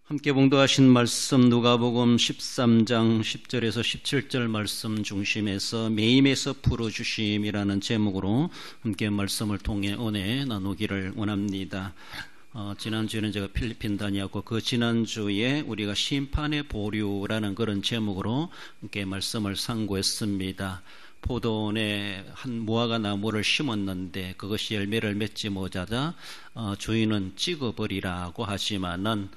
함께 봉독하신 말씀 누가복음 13장 10절에서 17절 말씀 중심에서 매임에서 풀어주심이라는 제목으로 함께 말씀을 통해 은혜 나누기를 원합니다. 지난주에는 제가 필리핀 다녀왔고 그 지난주에 우리가 심판의 보류라는 그런 제목으로 함께 말씀을 상고했습니다. 포도원에 한 무화과 나무를 심었는데 그것이 열매를 맺지 못하자 주인은 찍어버리라고 하지만은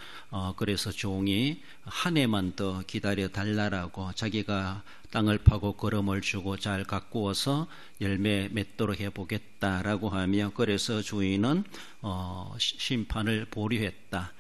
그래서 종이 한 해만 더 기다려 달라라고 자기가 땅을 파고 거름을 주고 잘 가꾸어서 열매 맺도록 해보겠다라고 하며 그래서 주인은 심판을 보류했다.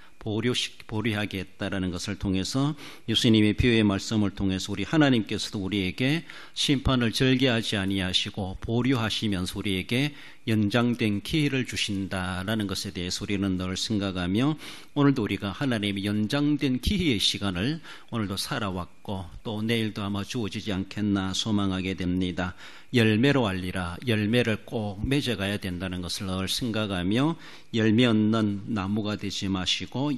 보류하게 했다라는 것을 통해서 예수님의 비유의 말씀을 통해서 우리 하나님께서도 우리에게 심판을 절개하지 아니하시고 보류하시면서 우리에게 연장된 기회를 주신다라는 것에 대해서 우리는 늘 생각하며 오늘도 우리가 하나님의 연장된 기회의 시간을 오늘도 살아왔고 또 내일도 아마 주어지지 않겠나 소망하게 됩니다. 열매로 알리라. 열매를 꼭 맺어가야 된다는 것을 늘 생각하며 열매 없는 나무가 되지 마시고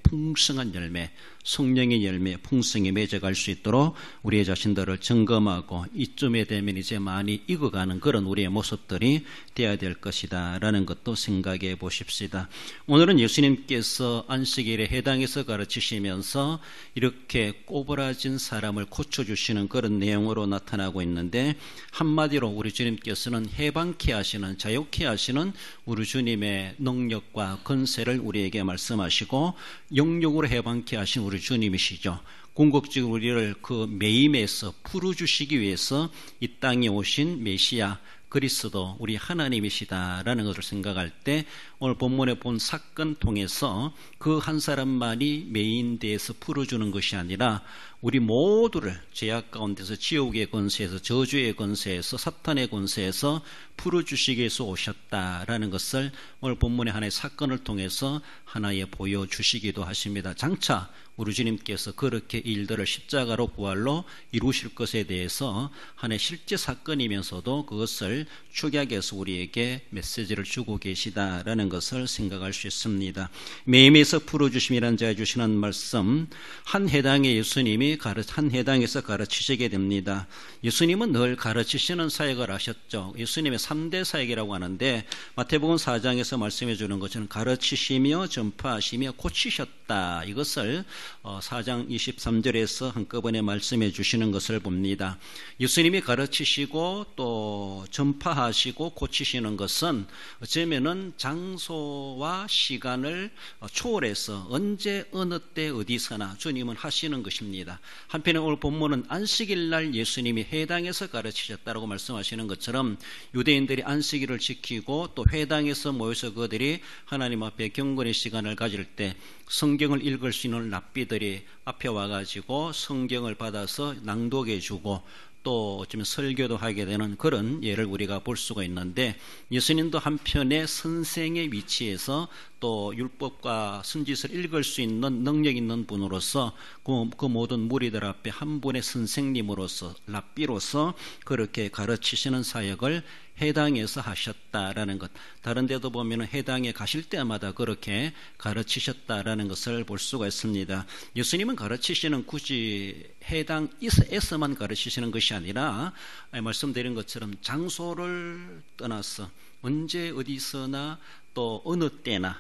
풍성한 열매, 성령의 열매 풍성히 맺어갈 수 있도록 우리의 자신들을 점검하고 이쯤에 되면 이제 많이 익어가는 그런 우리의 모습들이 되어야 될 것이다 라는 것도 생각해 보십시다. 오늘은 예수님께서 안식일에 해당해서 가르치시면서 이렇게 꼬부라진 사람을 고쳐주시는 그런 내용으로 나타나고 있는데 한마디로 우리 주님께서는 해방케 하시는 자유케 하시는 우리 주님의 능력과 권세를 우리에게 말씀하시고 영육으로 해방케 하신 우리 주님이시죠. 궁극적으로 우리를 그 매임에서 풀어주시기 위해서 이 땅에 오신 메시아 그리스도 우리 하나님이시다라는 것을 생각할 때 오늘 본문에 본 사건 통해서 그 한 사람만이 매인대에서 풀어주는 것이 아니라 우리 모두를 죄악 가운데서 지옥의 권세에서 저주의 권세에서 사탄의 권세에서 풀어주시기 위해서 오셨다라는 것을 오늘 본문의 하나의 사건을 통해서 하나에 보여주시기도 하십니다. 장차 우리 주님께서 그렇게 일들을 십자가로 부활로 이루실 것에 대해서 하나의 실제 사건이면서도 그것을 축약해서 우리에게 메시지를 주고 계시다라는 것을 생각할 수 있습니다. 매임에서 풀어주심이라는 자에 주시는 말씀 한 해당의 예수님이 한 해당에서 가르치시게 됩니다. 예수님은 늘 가르치시는 사역을 하셨죠. 예수님의 3대 사역이라고 하는데 마태복음 4장에서 말씀해 주는 것은 가르치시며 전파하시며 고치셨다. 이것을 4장 23절에서 한꺼번에 말씀해 주시는 것을 봅니다. 예수님이 가르치시고 또 전파하시고 고치시는 것은 어쩌면은 장소와 시간을 초월해서 언제 어느 때 어디서나 주님은 하시는 것입니다. 한편에 오늘 본문은 안식일 날 예수님이 회당에서 가르치셨다고 말씀하시는 것처럼 유대인들이 안식일을 지키고 또 회당에서 모여서 그들이 하나님 앞에 경건의 시간을 가질 때 성경을 읽을 수 있는 랍비들이 앞에 와가지고 성경을 받아서 낭독해 주고 또 어쩌면 설교도 하게 되는 그런 예를 우리가 볼 수가 있는데 예수님도 한편에 선생의 위치에서 또 율법과 선지서를 읽을 수 있는 능력 있는 분으로서 그 모든 무리들 앞에 한 분의 선생님으로서 랍비로서 그렇게 가르치시는 사역을 해당에서 하셨다라는 것. 다른 데도 보면 해당에 가실 때마다 그렇게 가르치셨다라는 것을 볼 수가 있습니다. 예수님은 가르치시는 굳이 해당에서만 가르치시는 것이 아니라 말씀드린 것처럼 장소를 떠나서 언제 어디서나 또 어느 때나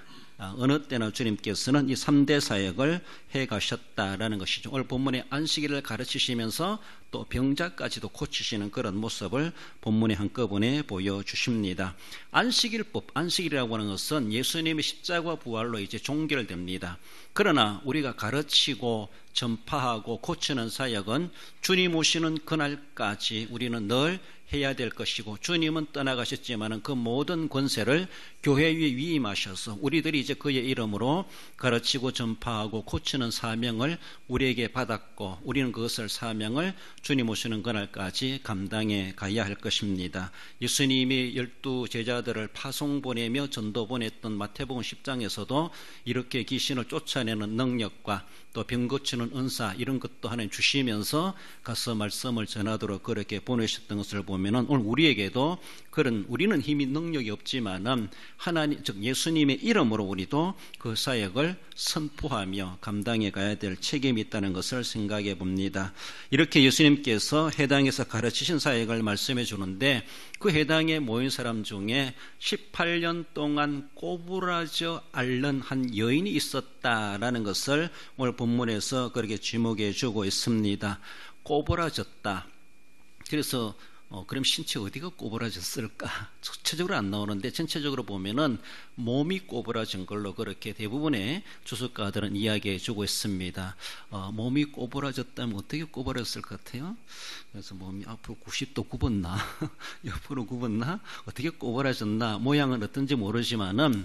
주님께서는 이 3대 사역을 해가셨다라는 것이죠. 오늘 본문의 안식일을 가르치시면서 또 병자까지도 고치시는 그런 모습을 본문에 한꺼번에 보여주십니다. 안식일이라고 하는 것은 예수님의 십자가 부활로 이제 종결됩니다. 그러나 우리가 가르치고 전파하고 고치는 사역은 주님 오시는 그날까지 우리는 늘 해야 될 것이고 주님은 떠나가셨지만 그 모든 권세를 교회 위에 위임하셔서 우리들이 이제 그의 이름으로 가르치고 전파하고 고치는 사명을 우리에게 받았고 우리는 그것을 사명을 주님 오시는 그날까지 감당해 가야 할 것입니다. 예수님이 12 제자들을 파송 보내며 전도 보냈던 마태복음 10장에서도 이렇게 귀신을 쫓아내는 능력과 또 병 고치는 은사 이런 것도 하나님 주시면서 가서 말씀을 전하도록 그렇게 보내셨던 것을 보면은 오늘 우리에게도 그런 우리는 힘이 능력이 없지만은 하나님 즉 예수님의 이름으로 우리도 그 사역을 선포하며 감당해 가야 될 책임이 있다는 것을 생각해 봅니다. 이렇게 예수님께서 해당에서 가르치신 사역을 말씀해 주는데 그 해당에 모인 사람 중에 18년 동안 꼬부라져 앓는 한 여인이 있었다라는 것을 오늘 본문에서 그렇게 지목해 주고 있습니다. 꼬부라졌다. 그래서 그럼 신체 어디가 꼬부라졌을까? 구체적으로 안 나오는데 전체적으로 보면은 몸이 꼬부라진 걸로 그렇게 대부분의 주석가들은 이야기해 주고 있습니다. 몸이 꼬부라졌다면 어떻게 꼬부라졌을 것 같아요? 그래서 몸이 앞으로 90도 굽었나? 옆으로 굽었나? 어떻게 꼬부라졌나? 모양은 어떤지 모르지만은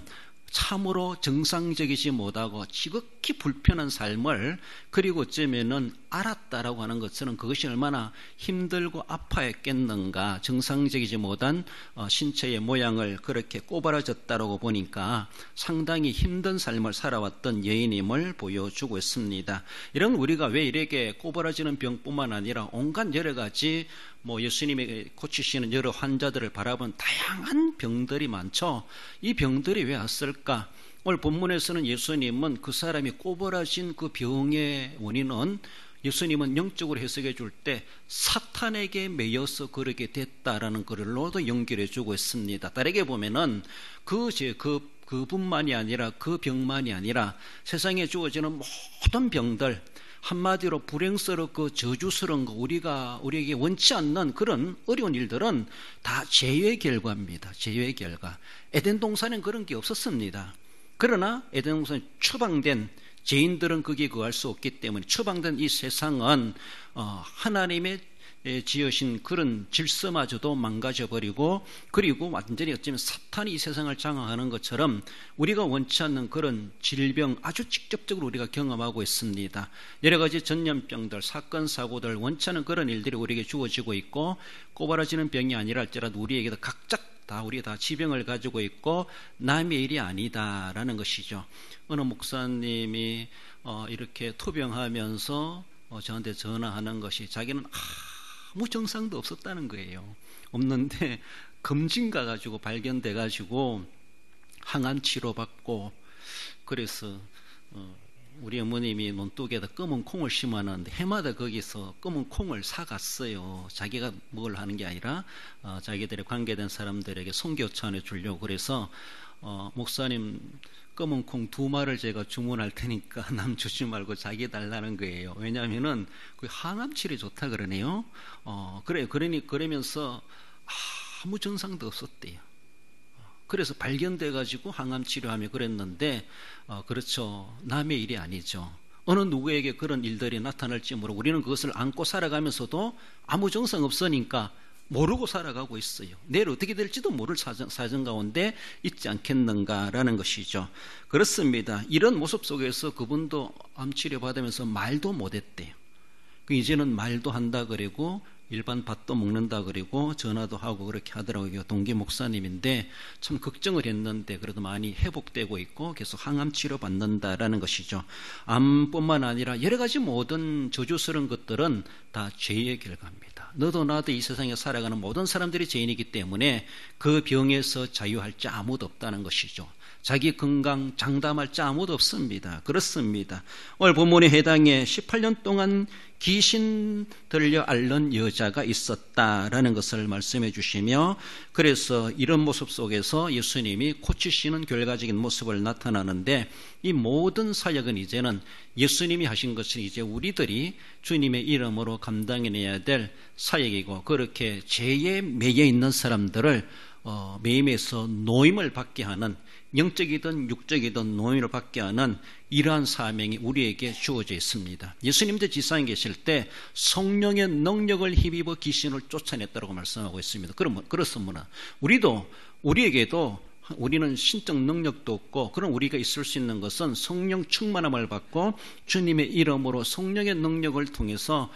참으로 정상적이지 못하고 지극히 불편한 삶을 그리고 어쩌면은 알았다라고 하는 것처럼 그것이 얼마나 힘들고 아파했겠는가. 정상적이지 못한 신체의 모양을 그렇게 꼬부라졌다라고 보니까 상당히 힘든 삶을 살아왔던 여인임을 보여주고 있습니다. 이런 우리가 왜 이렇게 꼬부라지는 병뿐만 아니라 온갖 여러 가지 예수님이 고치시는 여러 환자들을 바라본 다양한 병들이 많죠. 이 병들이 왜 왔을까? 오늘 본문에서는 예수님은 그 사람이 꼬부라진 그 병의 원인은 예수님은 영적으로 해석해 줄 때 사탄에게 매여서 그렇게 됐다라는 글로도 연결해 주고 있습니다. 다르게 보면은 그뿐만이 아니라 그 병만이 아니라 세상에 주어지는 모든 병들 한마디로 불행스럽고 저주스러운 거 우리에게 원치 않는 그런 어려운 일들은 다 죄의 결과입니다. 죄의 결과. 에덴 동산엔 그런 게 없었습니다. 그러나 에덴 동산에 추방된 죄인들은 거기에 거할 수 없기 때문에 추방된 이 세상은 하나님의 지으신 그런 질서마저도 망가져버리고 그리고 완전히 어쩌면 사탄이 이 세상을 장악하는 것처럼 우리가 원치 않는 그런 질병 아주 직접적으로 우리가 경험하고 있습니다. 여러 가지 전염병들, 사건, 사고들 원치 않는 그런 일들이 우리에게 주어지고 있고 꼬부라지는 병이 아니라 할지라도 우리에게도 각자 우리 다 지병을 가지고 있고 남의 일이 아니다라는 것이죠. 어느 목사님이 이렇게 투병하면서 저한테 전화하는 것이 자기는 아무 정상도 없었다는 거예요. 없는데 검진 가가지고 발견돼가지고 항암 치료받고 그래서 우리 어머님이 논둑에다 검은 콩을 심어놨는데 해마다 거기서 검은 콩을 사갔어요. 자기가 뭘 하는 게 아니라 자기들의 관계된 사람들에게 선교차원에 주려고. 그래서 목사님 검은 콩 2마리를 제가 주문할 테니까 남 주지 말고 자기 달라는 거예요. 왜냐하면은 그 항암 치료에 좋다 그러네요. 그러면서 아무 증상도 없었대요. 그래서 발견돼가지고 항암 치료하며 그랬는데, 그렇죠. 남의 일이 아니죠. 어느 누구에게 그런 일들이 나타날지 모르고 우리는 그것을 안고 살아가면서도 아무 증상 없으니까 모르고 살아가고 있어요. 내일 어떻게 될지도 모를 사정 가운데 있지 않겠는가라는 것이죠. 그렇습니다. 이런 모습 속에서 그분도 암 치료 받으면서 말도 못했대요. 이제는 말도 한다 그러고 일반 밥도 먹는다 그러고 전화도 하고 그렇게 하더라고요. 동기 목사님인데 참 걱정을 했는데 그래도 많이 회복되고 있고 계속 항암 치료 받는다라는 것이죠. 암뿐만 아니라 여러 가지 모든 저주스러운 것들은 다 죄의 결과입니다. 너도 나도 이 세상에 살아가는 모든 사람들이 죄인이기 때문에 그 병에서 자유할 자 아무도 없다는 것이죠. 자기 건강 장담할 자 아무도 없습니다. 그렇습니다. 오늘 본문에 해당해 18년 동안 귀신 들려 앓는 여자가 있었다라는 것을 말씀해 주시며, 그래서 이런 모습 속에서 예수님이 고치시는 결과적인 모습을 나타나는데, 이 모든 사역은 이제는 예수님이 하신 것은 이제 우리들이 주님의 이름으로 감당해내야 될 사역이고, 그렇게 죄에 매여 있는 사람들을 매임에서 노임을 받게 하는, 영적이든 육적이든 노임을 받게 하는 이러한 사명이 우리에게 주어져 있습니다. 예수님도 지상에 계실 때 성령의 능력을 힘입어 귀신을 쫓아냈다고 말씀하고 있습니다. 그렇습니다. 우리에게도 우리는 신적 능력도 없고, 그런 우리가 있을 수 있는 것은 성령 충만함을 받고 주님의 이름으로 성령의 능력을 통해서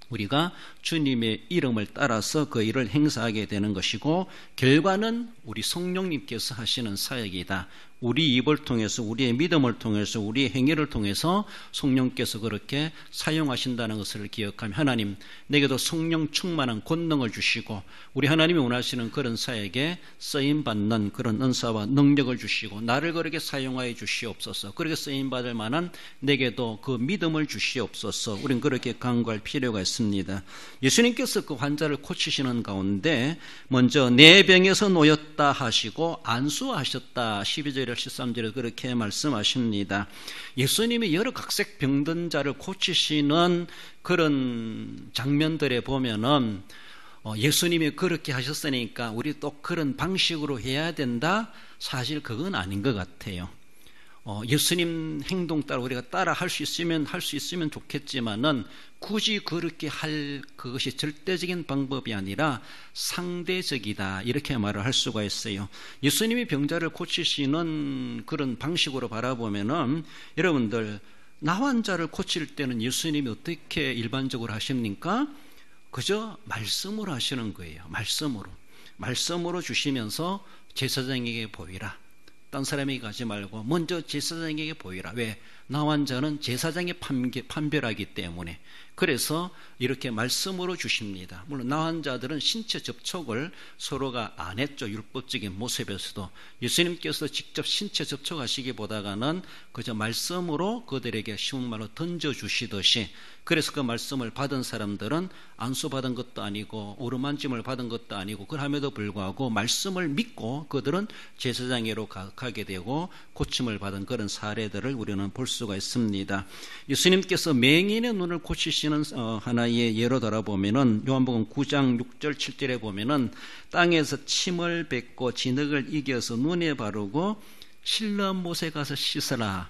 우리가 주님의 이름을 따라서 그 일을 행사하게 되는 것이고 결과는 우리 성령님께서 하시는 사역이다. 우리 입을 통해서 우리의 믿음을 통해서 우리의 행위를 통해서 성령께서 그렇게 사용하신다는 것을 기억하며 하나님 내게도 성령 충만한 권능을 주시고 우리 하나님이 원하시는 그런 사역에 쓰임받는 그런 은사와 능력을 주시고 나를 그렇게 사용하여 주시옵소서. 그렇게 쓰임받을 만한 내게도 그 믿음을 주시옵소서. 우리는 그렇게 간구할 필요가 있습니다. 예수님께서 그 환자를 고치시는 가운데 먼저 내 병에서 놓였다 하시고 안수하셨다. 12절에 13절에 그렇게 말씀하십니다. 예수님이 여러 각색 병든 자를 고치시는 그런 장면들에 보면은 예수님이 그렇게 하셨으니까 우리 또 그런 방식으로 해야 된다? 사실 그건 아닌 것 같아요. 예수님 행동 따라 우리가 따라 할 수 있으면 좋겠지만은 굳이 그렇게 할 그것이 절대적인 방법이 아니라 상대적이다 이렇게 말을 할 수가 있어요. 예수님이 병자를 고치시는 그런 방식으로 바라보면은 여러분들 나 환자를 고칠 때는 예수님이 어떻게 일반적으로 하십니까? 그저 말씀으로 하시는 거예요. 말씀으로 주시면서 제사장에게 보이라. 딴 사람에게 가지 말고 먼저 제사장에게 보이라. 왜? 나 환자는 제사장이 판별하기 때문에. 그래서 이렇게 말씀으로 주십니다. 물론 나 환자들은 신체 접촉을 서로가 안 했죠. 율법적인 모습에서도. 예수님께서 직접 신체 접촉하시기보다는 그저 말씀으로 그들에게 쉬운 말로 던져주시듯이 그래서 그 말씀을 받은 사람들은 안수받은 것도 아니고 오르만짐을 받은 것도 아니고 그럼에도 불구하고 말씀을 믿고 그들은 제사장에로 가게 되고 고침을 받은 그런 사례들을 우리는 볼 수가 있습니다. 예수님께서 맹인의 눈을 고치시는 하나의 예로 들어보면은 요한복음 9장 6절 7절에 보면은 땅에서 침을 뱉고 진흙을 이겨서 눈에 바르고 실로암 못에 가서 씻으라.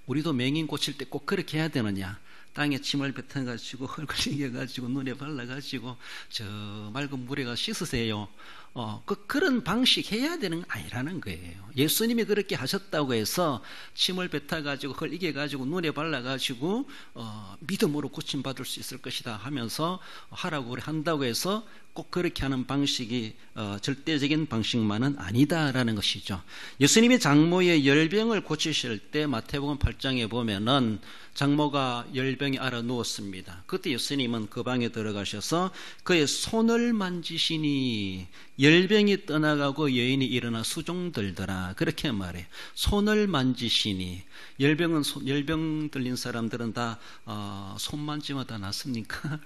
우리도 맹인 고칠 때 꼭 그렇게 해야 되느냐? 땅에 침을 뱉어가지고 흙을 이겨가지고 눈에 발라가지고 저 맑은 물에 가서 씻으세요. 그런 방식 해야 되는 건 아니라는 거예요. 예수님이 그렇게 하셨다고 해서 침을 뱉어가지고 흙을 이겨가지고 눈에 발라가지고 믿음으로 고침받을 수 있을 것이다 하면서 하라고 그래 한다고 해서 꼭 그렇게 하는 방식이 절대적인 방식만은 아니다라는 것이죠. 예수님이 장모의 열병을 고치실 때 마태복음 8장에 보면은 장모가 열병이 앓아 누웠습니다. 그때 예수님은 그 방에 들어가셔서 그의 손을 만지시니 열병이 떠나가고 여인이 일어나 수종들더라. 그렇게 말해요. 손을 만지시니 열병 들린 사람들은 다 손 만지면 다 낫습니까?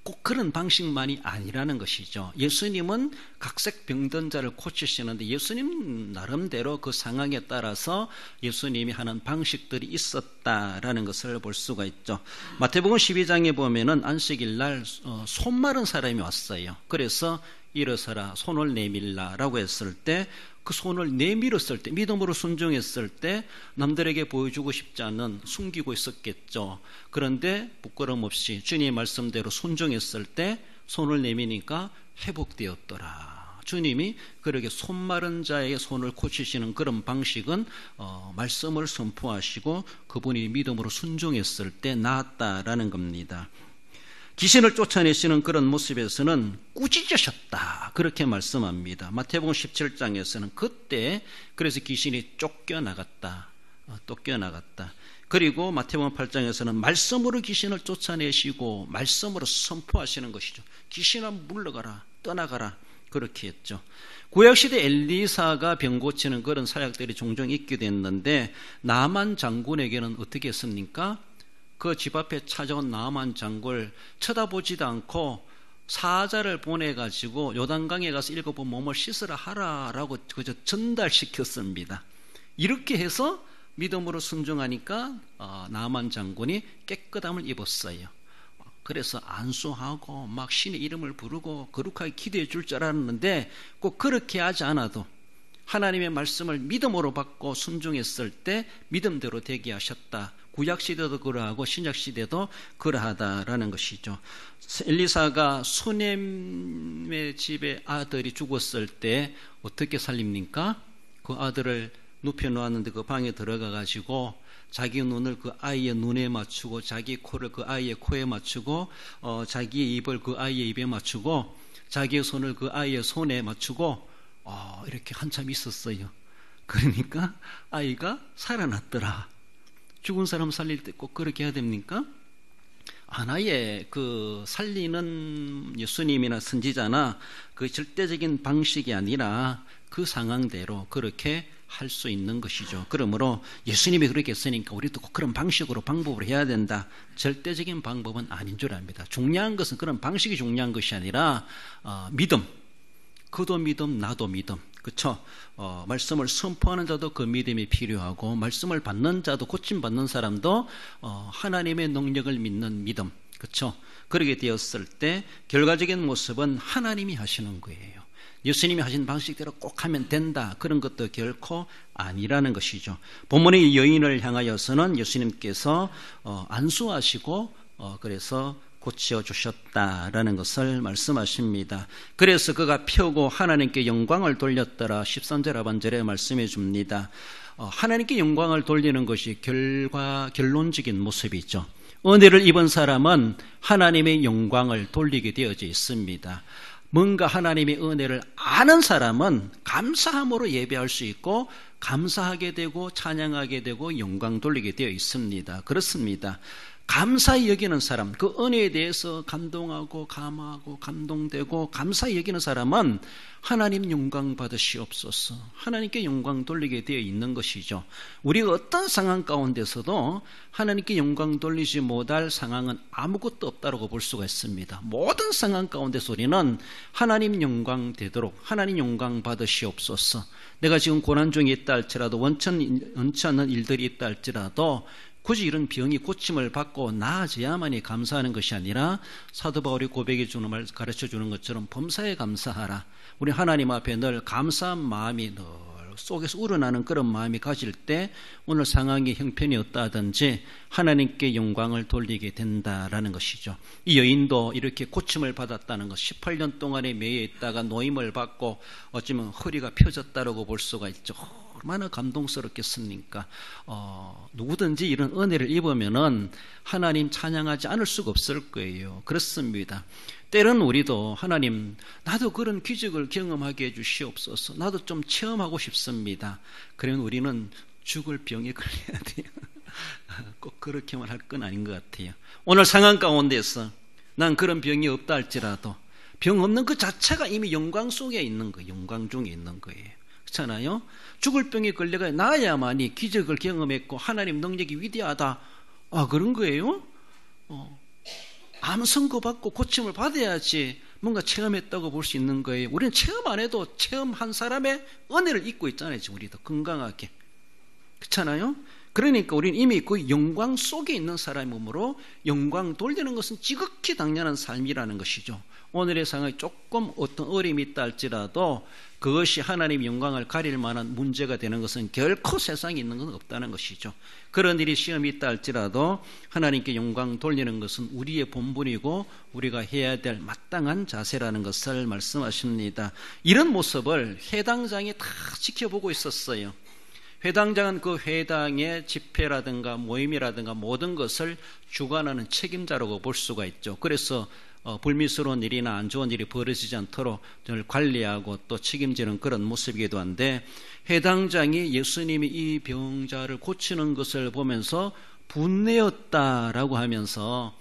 꼭 그런 방식만이 아니라는 것이죠. 예수님은 각색 병든 자를 고치시는데 예수님 나름대로 그 상황에 따라서 예수님이 하는 방식들이 있었다라는 것을 볼 수가 있죠. 마태복음 12장에 보면은 안식일 날 손 마른 사람이 왔어요. 그래서 일어서라 손을 내밀라라고 했을 때 그 손을 내밀었을 때 믿음으로 순종했을 때 남들에게 보여주고 싶지 않은 숨기고 있었겠죠. 그런데 부끄럼 없이 주님의 말씀대로 순종했을 때 손을 내미니까 회복되었더라. 주님이 그렇게 손 마른 자의 손을 고치시는 그런 방식은 말씀을 선포하시고 그분이 믿음으로 순종했을 때 나았다라는 겁니다. 귀신을 쫓아내시는 그런 모습에서는 꾸짖으셨다 그렇게 말씀합니다. 마태복음 17장에서는 그때 그래서 귀신이 쫓겨나갔다. 그리고 마태복음 8장에서는 말씀으로 귀신을 쫓아내시고 말씀으로 선포하시는 것이죠. 귀신아 물러가라 떠나가라 그렇게 했죠. 구약시대 엘리사가 병 고치는 그런 사역들이 종종 있게 됐는데 나만 장군에게는 어떻게 했습니까? 그 집 앞에 찾아온 나만 장군을 쳐다보지도 않고 사자를 보내가지고 요단강에 가서 7번 몸을 씻으라 하라라고 그저 전달시켰습니다. 이렇게 해서 믿음으로 순종하니까 나만 장군이 깨끗함을 입었어요. 그래서 안수하고 막 신의 이름을 부르고 거룩하게 기도해 줄 줄 알았는데 꼭 그렇게 하지 않아도 하나님의 말씀을 믿음으로 받고 순종했을 때 믿음대로 되게 하셨다. 구약시대도 그러하고 신약시대도 그러하다라는 것이죠. 엘리사가 수넴의 집에 아들이 죽었을 때 어떻게 살립니까? 그 아들을 눕혀놓았는데 그 방에 들어가 가지고 자기 눈을 그 아이의 눈에 맞추고 자기 코를 그 아이의 코에 맞추고 자기의 입을 그 아이의 입에 맞추고 자기의 손을 그 아이의 손에 맞추고 이렇게 한참 있었어요. 그러니까 아이가 살아났더라. 죽은 사람 살릴 때 꼭 그렇게 해야 됩니까? 하나의 그 살리는 예수님이나 선지자나 그 절대적인 방식이 아니라 그 상황대로 그렇게 할 수 있는 것이죠. 그러므로 예수님이 그렇게 했으니까 우리도 꼭 그런 방식으로 방법을 해야 된다. 절대적인 방법은 아닌 줄 압니다. 중요한 것은 그런 방식이 중요한 것이 아니라 믿음. 그도 믿음, 나도 믿음. 그렇죠? 말씀을 선포하는 자도 그 믿음이 필요하고 말씀을 받는 자도 고침받는 사람도 하나님의 능력을 믿는 믿음. 그렇죠? 그렇게 되었을 때 결과적인 모습은 하나님이 하시는 거예요. 예수님이 하신 방식대로 꼭 하면 된다. 그런 것도 결코 아니라는 것이죠. 본문의 여인을 향하여서는 예수님께서 안수하시고 그래서 고쳐주셨다라는 것을 말씀하십니다. 그래서 그가 펴고 하나님께 영광을 돌렸더라. 13절 하반절에 말씀해 줍니다. 하나님께 영광을 돌리는 것이 결론적인 모습이죠. 은혜를 입은 사람은 하나님의 영광을 돌리게 되어져 있습니다. 뭔가 하나님의 은혜를 아는 사람은 감사함으로 예배할 수 있고 감사하게 되고 찬양하게 되고 영광 돌리게 되어 있습니다. 그렇습니다. 감사히 여기는 사람, 그 은혜에 대해서 감동하고 감화하고 감동되고 감사히 여기는 사람은 하나님 영광 받으시옵소서, 하나님께 영광 돌리게 되어 있는 것이죠. 우리가 어떤 상황 가운데서도 하나님께 영광 돌리지 못할 상황은 아무것도 없다고 볼 수가 있습니다. 모든 상황 가운데서 우리는 하나님 영광 되도록 하나님 영광 받으시옵소서. 내가 지금 고난 중에 있다 할지라도 원치 않는 일들이 있다 할지라도 굳이 이런 병이 고침을 받고 나아져야만이 감사하는 것이 아니라 사도 바울이 고백해 주는 말 가르쳐 주는 것처럼 범사에 감사하라. 우리 하나님 앞에 늘 감사한 마음이 늘 속에서 우러나는 그런 마음이 가질 때 오늘 상황이 형편이 없다든지 하나님께 영광을 돌리게 된다라는 것이죠. 이 여인도 이렇게 고침을 받았다는 것, 18년 동안에 매여 있다가 노임을 받고 어쩌면 허리가 펴졌다라고 볼 수가 있죠. 얼마나 감동스럽겠습니까? 누구든지 이런 은혜를 입으면은 하나님 찬양하지 않을 수가 없을 거예요. 그렇습니다. 때로는 우리도 하나님, 나도 그런 기적을 경험하게 해주시옵소서. 나도 좀 체험하고 싶습니다. 그러면 우리는 죽을 병에 걸려야 돼요. 꼭 그렇게만 할 건 아닌 것 같아요. 오늘 상황 가운데서 난 그런 병이 없다 할지라도 병 없는 그 자체가 이미 영광 속에 있는 거예요. 영광 중에 있는 거예요. 그렇잖아요. 죽을 병에 걸려가 나야만이 기적을 경험했고 하나님 능력이 위대하다. 그런 거예요? 암 선고받고 고침을 받아야지 뭔가 체험했다고 볼 수 있는 거예요. 우리는 체험 안 해도 체험한 사람의 은혜를 입고 있잖아요. 지금 우리도 건강하게. 그렇잖아요. 그러니까 우리는 이미 그 영광 속에 있는 사람이므로 영광 돌리는 것은 지극히 당연한 삶이라는 것이죠. 오늘의 상황이 조금 어떤 어려움이 있다 할지라도 그것이 하나님의 영광을 가릴 만한 문제가 되는 것은 결코 세상에 있는 것은 없다는 것이죠. 그런 일이 시험이 있다 할지라도 하나님께 영광 돌리는 것은 우리의 본분이고 우리가 해야 될 마땅한 자세라는 것을 말씀하십니다. 이런 모습을 회당장이 다 지켜보고 있었어요. 회당장은 그 회당의 집회라든가 모임이라든가 모든 것을 주관하는 책임자라고 볼 수가 있죠. 그래서 불미스러운 일이나 안 좋은 일이 벌어지지 않도록 늘 관리하고 또 책임지는 그런 모습이기도 한데, 회당장이 예수님이 이 병자를 고치는 것을 보면서 분내었다라고 하면서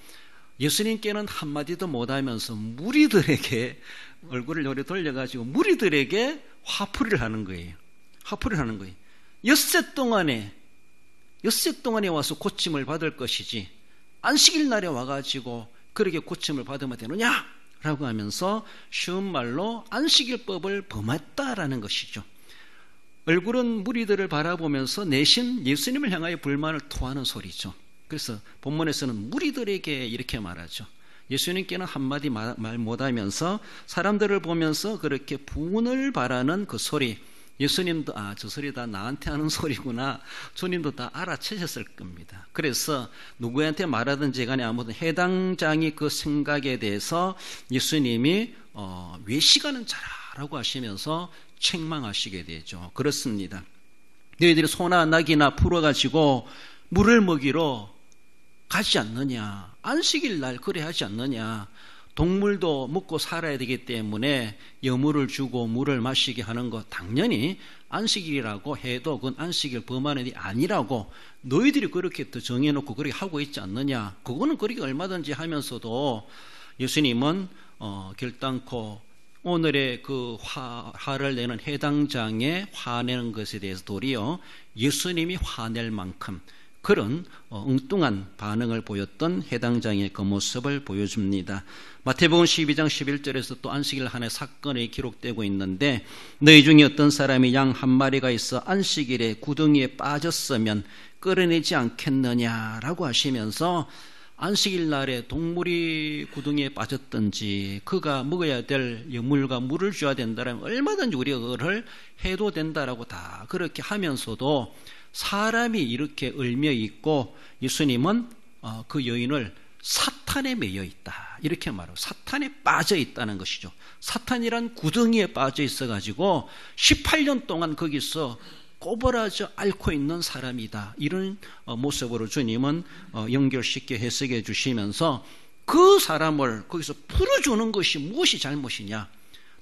예수님께는 한마디도 못하면서 무리들에게 얼굴을 요리 돌려가지고 무리들에게 화풀이를 하는 거예요. 화풀이를 하는 거예요. 엿새 동안에 와서 고침을 받을 것이지 안식일 날에 와가지고 그렇게 고침을 받으면 되느냐? 라고 하면서 쉬운 말로 안식일법을 범했다라는 것이죠. 얼굴은 무리들을 바라보면서 내심 예수님을 향하여 불만을 토하는 소리죠. 그래서 본문에서는 무리들에게 이렇게 말하죠. 예수님께는 한마디 말 못하면서 사람들을 보면서 그렇게 분을 바라는 그 소리, 예수님도 저 소리 다 나한테 하는 소리구나, 주님도 다 알아채셨을 겁니다. 그래서 누구한테 말하든지 간에 아무튼 해당장이 그 생각에 대해서 예수님이 외식하는 자라라고 하시면서 책망하시게 되죠. 그렇습니다. 너희들이 소나 낙이나 풀어가지고 물을 먹이러 가지 않느냐? 안식일 날 그래 하지 않느냐? 동물도 먹고 살아야 되기 때문에 여물을 주고 물을 마시게 하는 것 당연히 안식일이라고 해도 그건 안식일 범하는 일이 아니라고 너희들이 그렇게 또 정해놓고 그렇게 하고 있지 않느냐? 그거는 그렇게 얼마든지 하면서도 예수님은 결단코 오늘의 그 화를 내는 해당장에 화내는 것에 대해서 도리어 예수님이 화낼 만큼 그런 엉뚱한 반응을 보였던 해당장의 그 모습을 보여줍니다. 마태복음 12장 11절에서 또 안식일 한 해 사건이 기록되고 있는데 너희 중에 어떤 사람이 양 한 마리가 있어 안식일에 구덩이에 빠졌으면 끌어내지 않겠느냐라고 하시면서 안식일 날에 동물이 구덩이에 빠졌든지 그가 먹어야 될 여물과 물을 줘야 된다면 얼마든지 우리가 그걸 해도 된다라고 다 그렇게 하면서도 사람이 이렇게 얽며 있고 예수님은 그 여인을 사탄에 매여 있다 이렇게 말하고 사탄에 빠져 있다는 것이죠. 사탄이란 구덩이에 빠져 있어가지고 18년 동안 거기서 꼬부라져 앓고 있는 사람이다 이런 모습으로 주님은 연결시켜 해석해 주시면서 그 사람을 거기서 풀어주는 것이 무엇이 잘못이냐?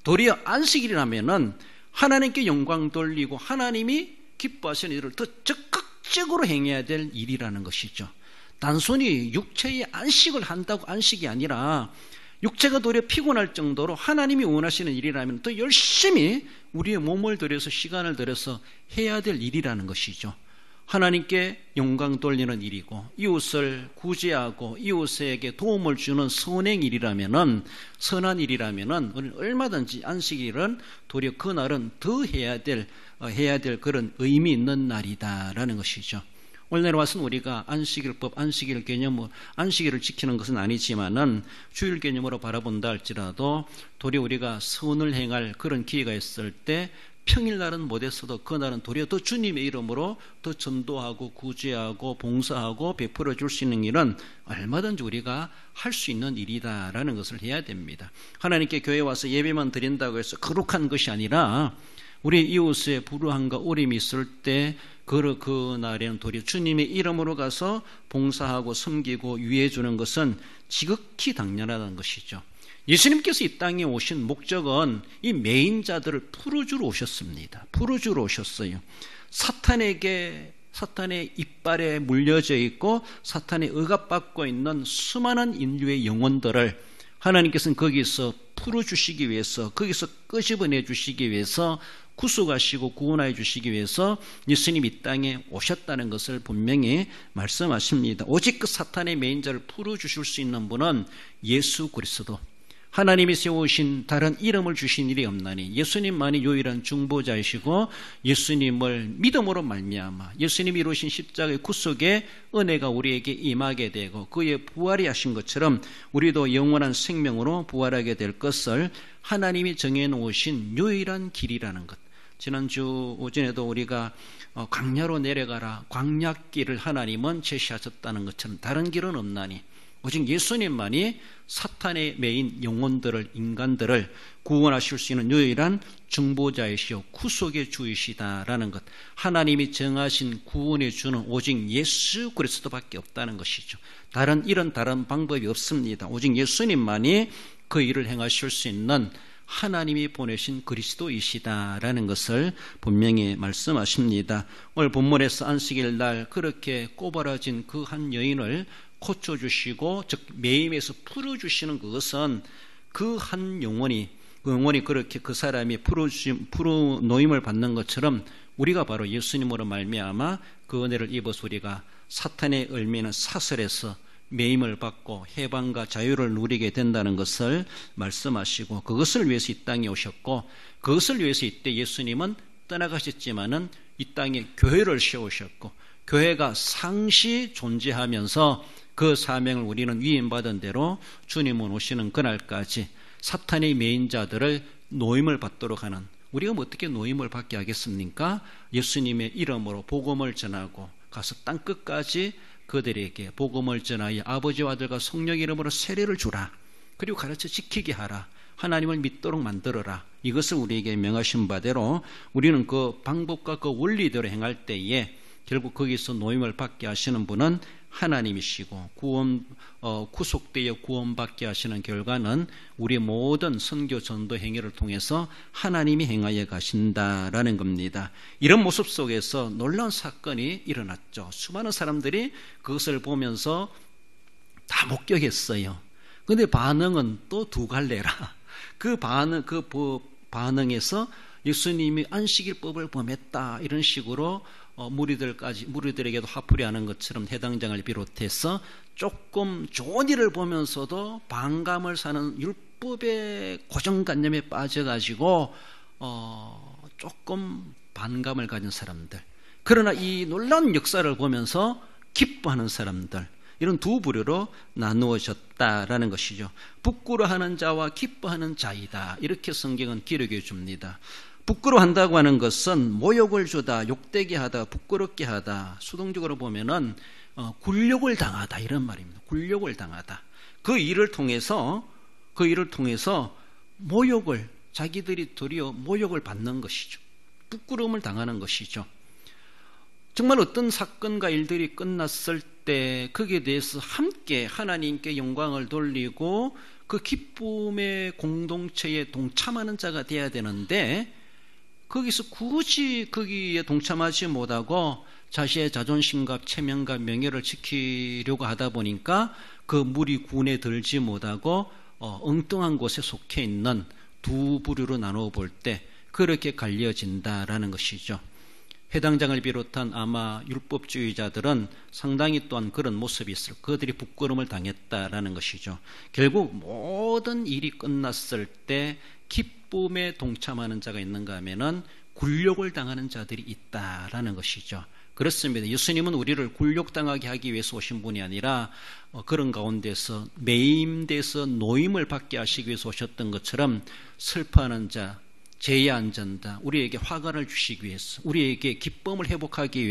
도리어 안식일이라면은 하나님께 영광 돌리고 하나님이 기뻐하시는 일을 더 적극적으로 행해야 될 일이라는 것이죠. 단순히 육체의 안식을 한다고 안식이 아니라 육체가 도리어 피곤할 정도로 하나님이 원하시는 일이라면 더 열심히 우리의 몸을 들여서 시간을 들여서 해야 될 일이라는 것이죠. 하나님께 영광 돌리는 일이고 이웃을 구제하고 이웃에게 도움을 주는 선한 일이라면은 우리는 얼마든지 안식일은 도리어 그날은 더 해야 될 그런 의미 있는 날이다라는 것이죠. 오늘 와서는 우리가 안식일법, 안식일 개념, 안식일을 지키는 것은 아니지만은 주일 개념으로 바라본다 할지라도 도리어 우리가 선을 행할 그런 기회가 있을 때 평일날은 못했어도 그날은 도리어 더 주님의 이름으로 더 전도하고 구제하고 봉사하고 베풀어 줄 수 있는 일은 얼마든지 우리가 할 수 있는 일이다라는 것을 해야 됩니다. 하나님께 교회에 와서 예배만 드린다고 해서 거룩한 것이 아니라 우리 이웃의 불우함과 어려움이 있을 때 그 날에는 도리어 주님의 이름으로 가서 봉사하고 섬기고 유해 주는 것은 지극히 당연하다는 것이죠. 예수님께서 이 땅에 오신 목적은 이 매인자들을 풀어주러 오셨습니다. 풀어주러 오셨어요. 사탄의 이빨에 물려져 있고 사탄에 억압받고 있는 수많은 인류의 영혼들을 하나님께서는 거기서 풀어주시기 위해서 거기서 끄집어내 주시기 위해서 구속하시고 구원하여 주시기 위해서 예수님이 이 땅에 오셨다는 것을 분명히 말씀하십니다. 오직 그 사탄의 매인자를 풀어주실 수 있는 분은 예수 그리스도 하나님이 세우신 다른 이름을 주신 일이 없나니 예수님만이 유일한 중보자이시고 예수님을 믿음으로 말미암아 예수님이 이루신 십자가의 구속의 은혜가 우리에게 임하게 되고 그의 부활이 하신 것처럼 우리도 영원한 생명으로 부활하게 될 것을 하나님이 정해놓으신 유일한 길이라는 것. 지난주 오전에도 우리가 광야로 내려가라 광야길을 하나님은 제시하셨다는 것처럼 다른 길은 없나니 오직 예수님만이 사탄의 매인 영혼들을 인간들을 구원하실 수 있는 유일한 중보자이시오 구속의 주이시다라는 것 하나님이 정하신 구원의 주는 오직 예수 그리스도밖에 없다는 것이죠. 다른 방법이 없습니다. 오직 예수님만이 그 일을 행하실 수 있는 하나님이 보내신 그리스도이시다라는 것을 분명히 말씀하십니다. 오늘 본문에서 안식일 날 그렇게 꼬부라진 그 한 여인을 고쳐주시고 즉 매임에서 풀어주시는 그것은 그 한 영혼이 그렇게 그 사람이 노임을 받는 것처럼 우리가 바로 예수님으로 말미암아 그 은혜를 입어서 우리가 사탄의 얽매이는 사슬에서 매임을 받고 해방과 자유를 누리게 된다는 것을 말씀하시고 그것을 위해서 이 땅에 오셨고 그것을 위해서 이때 예수님은 떠나가셨지만은 이 땅에 교회를 세우셨고 교회가 상시 존재하면서 그 사명을 우리는 위임받은 대로 주님은 오시는 그날까지 사탄의 매인자들을 노임을 받도록 하는 우리가 어떻게 노임을 받게 하겠습니까? 예수님의 이름으로 복음을 전하고 가서 땅끝까지 그들에게 복음을 전하여 아버지와 아들과 성령 이름으로 세례를 주라. 그리고 가르쳐 지키게 하라. 하나님을 믿도록 만들어라. 이것을 우리에게 명하신 바대로 우리는 그 방법과 그 원리대로 행할 때에 결국 거기서 노임을 받게 하시는 분은 하나님이시고 구속되어 구원받게 하시는 결과는 우리 모든 선교 전도 행위를 통해서 하나님이 행하여 가신다라는 겁니다. 이런 모습 속에서 놀라운 사건이 일어났죠. 수많은 사람들이 그것을 보면서 다 목격했어요. 그런데 반응은 또 두 갈래라. 그 반응에서 예수님이 안식일법을 범했다 이런 식으로 무리들에게도 화풀이하는 것처럼 해당장을 비롯해서 조금 좋은 일을 보면서도 반감을 사는 율법의 고정관념에 빠져가지고 조금 반감을 가진 사람들, 그러나 이 놀라운 역사를 보면서 기뻐하는 사람들, 이런 두 부류로 나누어졌다라는 것이죠. 부끄러워하는 자와 기뻐하는 자이다, 이렇게 성경은 기록해 줍니다. 부끄러워한다고 하는 것은 모욕을 주다, 욕되게 하다, 부끄럽게 하다, 수동적으로 보면은 굴욕을 당하다 이런 말입니다. 굴욕을 당하다. 그 일을 통해서 모욕을, 자기들이 도리어 모욕을 받는 것이죠. 부끄러움을 당하는 것이죠. 정말 어떤 사건과 일들이 끝났을 때 거기에 대해서 함께 하나님께 영광을 돌리고 그 기쁨의 공동체에 동참하는 자가 되어야 되는데, 거기서 굳이 거기에 동참하지 못하고 자신의 자존심과 체면과 명예를 지키려고 하다 보니까 그 무리 군에 들지 못하고 엉뚱한 곳에 속해 있는 두 부류로 나누어 볼 때 그렇게 갈려진다라는 것이죠. 해당장을 비롯한 아마 율법주의자들은 상당히 또한 그런 모습이 있을, 그들이 부끄러움을 당했다라는 것이죠. 결국 모든 일이 끝났을 때 기쁨에 동참하는 자가 있는가 하면은 굴욕을 당하는 자들이 있다라는 것이죠. 그렇습니다. 예수님은 우리를 굴욕당하게 하기 위해서 오신 분이 아니라 그런 가운데서 매임돼서 노임을 받게 하시기 위해서 오셨던 것처럼 슬퍼하는 자, 죄에 앉은 자, 우리에게 화가를 주시기 위해서, 우리에게 기쁨을 회복하기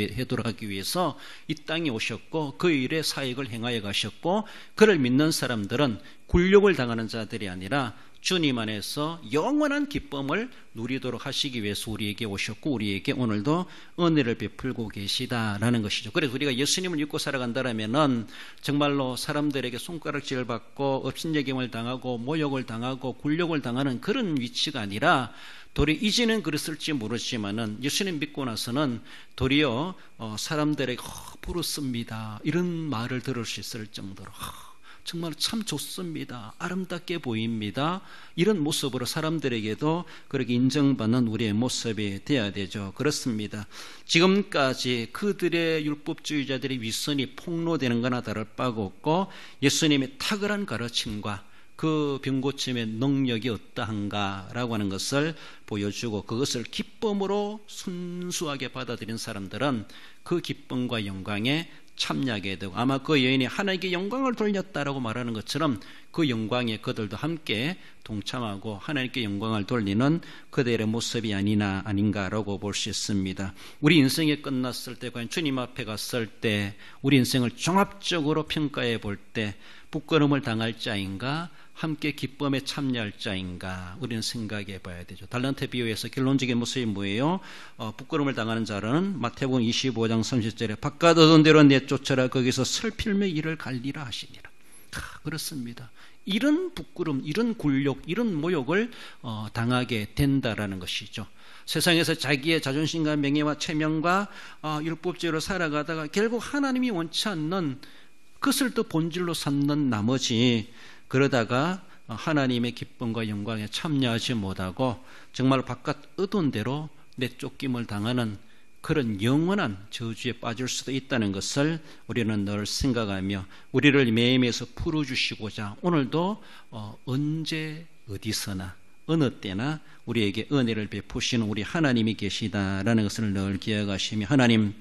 위해서 이 땅에 오셨고 그 일에 사역을 행하여 가셨고, 그를 믿는 사람들은 굴욕을 당하는 자들이 아니라 주님 안에서 영원한 기쁨을 누리도록 하시기 위해서 우리에게 오셨고 우리에게 오늘도 은혜를 베풀고 계시다라는 것이죠. 그래서 우리가 예수님을 믿고 살아간다면은 정말로 사람들에게 손가락질을 받고 업신여김을 당하고 모욕을 당하고 굴욕을 당하는 그런 위치가 아니라, 도리어 이제는 그랬을지 모르지만은 예수님 믿고 나서는 도리어 사람들에게 부럽습니다 이런 말을 들을 수 있을 정도로 정말 참 좋습니다, 아름답게 보입니다, 이런 모습으로 사람들에게도 그렇게 인정받는 우리의 모습이 되어야 되죠. 그렇습니다. 지금까지 그들의 율법주의자들의 위선이 폭로되는 거나 다를 바가 없고 예수님의 탁월한 가르침과 그 병고침의 능력이 어떠한가라고 하는 것을 보여주고 그것을 기쁨으로 순수하게 받아들인 사람들은 그 기쁨과 영광에 참여하게 되고, 아마 그 여인이 하나님께 영광을 돌렸다라고 말하는 것처럼 그 영광에 그들도 함께 동참하고 하나님께 영광을 돌리는 그들의 모습이 아닌가라고 볼 수 있습니다. 우리 인생이 끝났을 때, 과연 주님 앞에 갔을 때 우리 인생을 종합적으로 평가해 볼 때 부끄러움을 당할 자인가, 함께 기쁨에 참여할 자인가, 우리는 생각해 봐야 되죠. 달란트 비유에서 결론적인 모습이 뭐예요? 부끄러움을 당하는 자는 마태복음 25장 30절에 바깥 얻은 대로 내쫓아라, 거기서 슬필며 이를 갈리라 하시니라. 그렇습니다. 이런 부끄러움, 이런 굴욕, 이런 모욕을 당하게 된다라는 것이죠. 세상에서 자기의 자존심과 명예와 체면과 율법제로 살아가다가 결국 하나님이 원치 않는 그것을 또 본질로 삼는 나머지, 그러다가 하나님의 기쁨과 영광에 참여하지 못하고 정말 바깥 의도한 대로 내쫓김을 당하는 그런 영원한 저주에 빠질 수도 있다는 것을 우리는 늘 생각하며, 우리를 매임에서 풀어주시고자 오늘도 언제 어디서나 어느 때나 우리에게 은혜를 베푸시는 우리 하나님이 계시다라는 것을 늘 기억하시며, 하나님,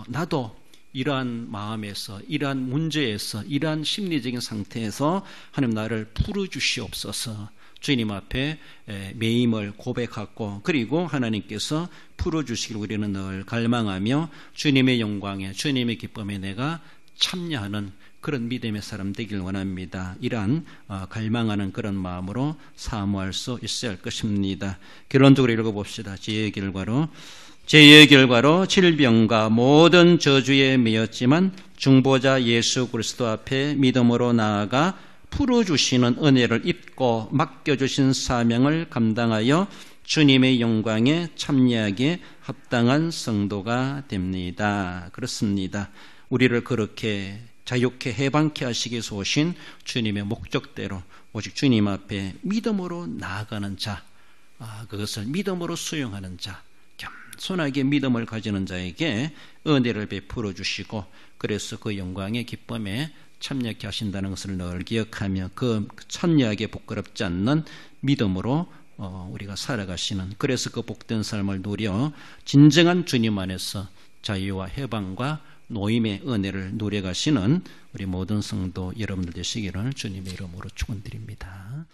나도 이러한 마음에서, 이러한 문제에서, 이러한 심리적인 상태에서 하나님 나를 풀어주시옵소서. 주님 앞에 매임을 고백하고, 그리고 하나님께서 풀어주시길 우리는 늘 갈망하며 주님의 영광에, 주님의 기쁨에 내가 참여하는 그런 믿음의 사람 되길 원합니다. 이러한 갈망하는 그런 마음으로 사모할 수 있어야 할 것입니다. 결론적으로 읽어봅시다. 죄의 결과로 질병과 모든 저주에 매였지만 중보자 예수 그리스도 앞에 믿음으로 나아가 풀어주시는 은혜를 입고 맡겨주신 사명을 감당하여 주님의 영광에 참여하기에 합당한 성도가 됩니다. 그렇습니다. 우리를 그렇게 자유케 해방케 하시기 위해서 오신 주님의 목적대로 오직 주님 앞에 믿음으로 나아가는 자, 그것을 믿음으로 수용하는 자, 겸손하게 믿음을 가지는 자에게 은혜를 베풀어 주시고 그래서 그 영광의 기쁨에 참여하게 하신다는 것을 늘 기억하며 그 참여하기에 부끄럽지 않는 믿음으로 우리가 살아가시는, 그래서 그 복된 삶을 누려 진정한 주님 안에서 자유와 해방과 노임의 은혜를 누려가시는 우리 모든 성도 여러분들 되시기를 주님의 이름으로 축원드립니다.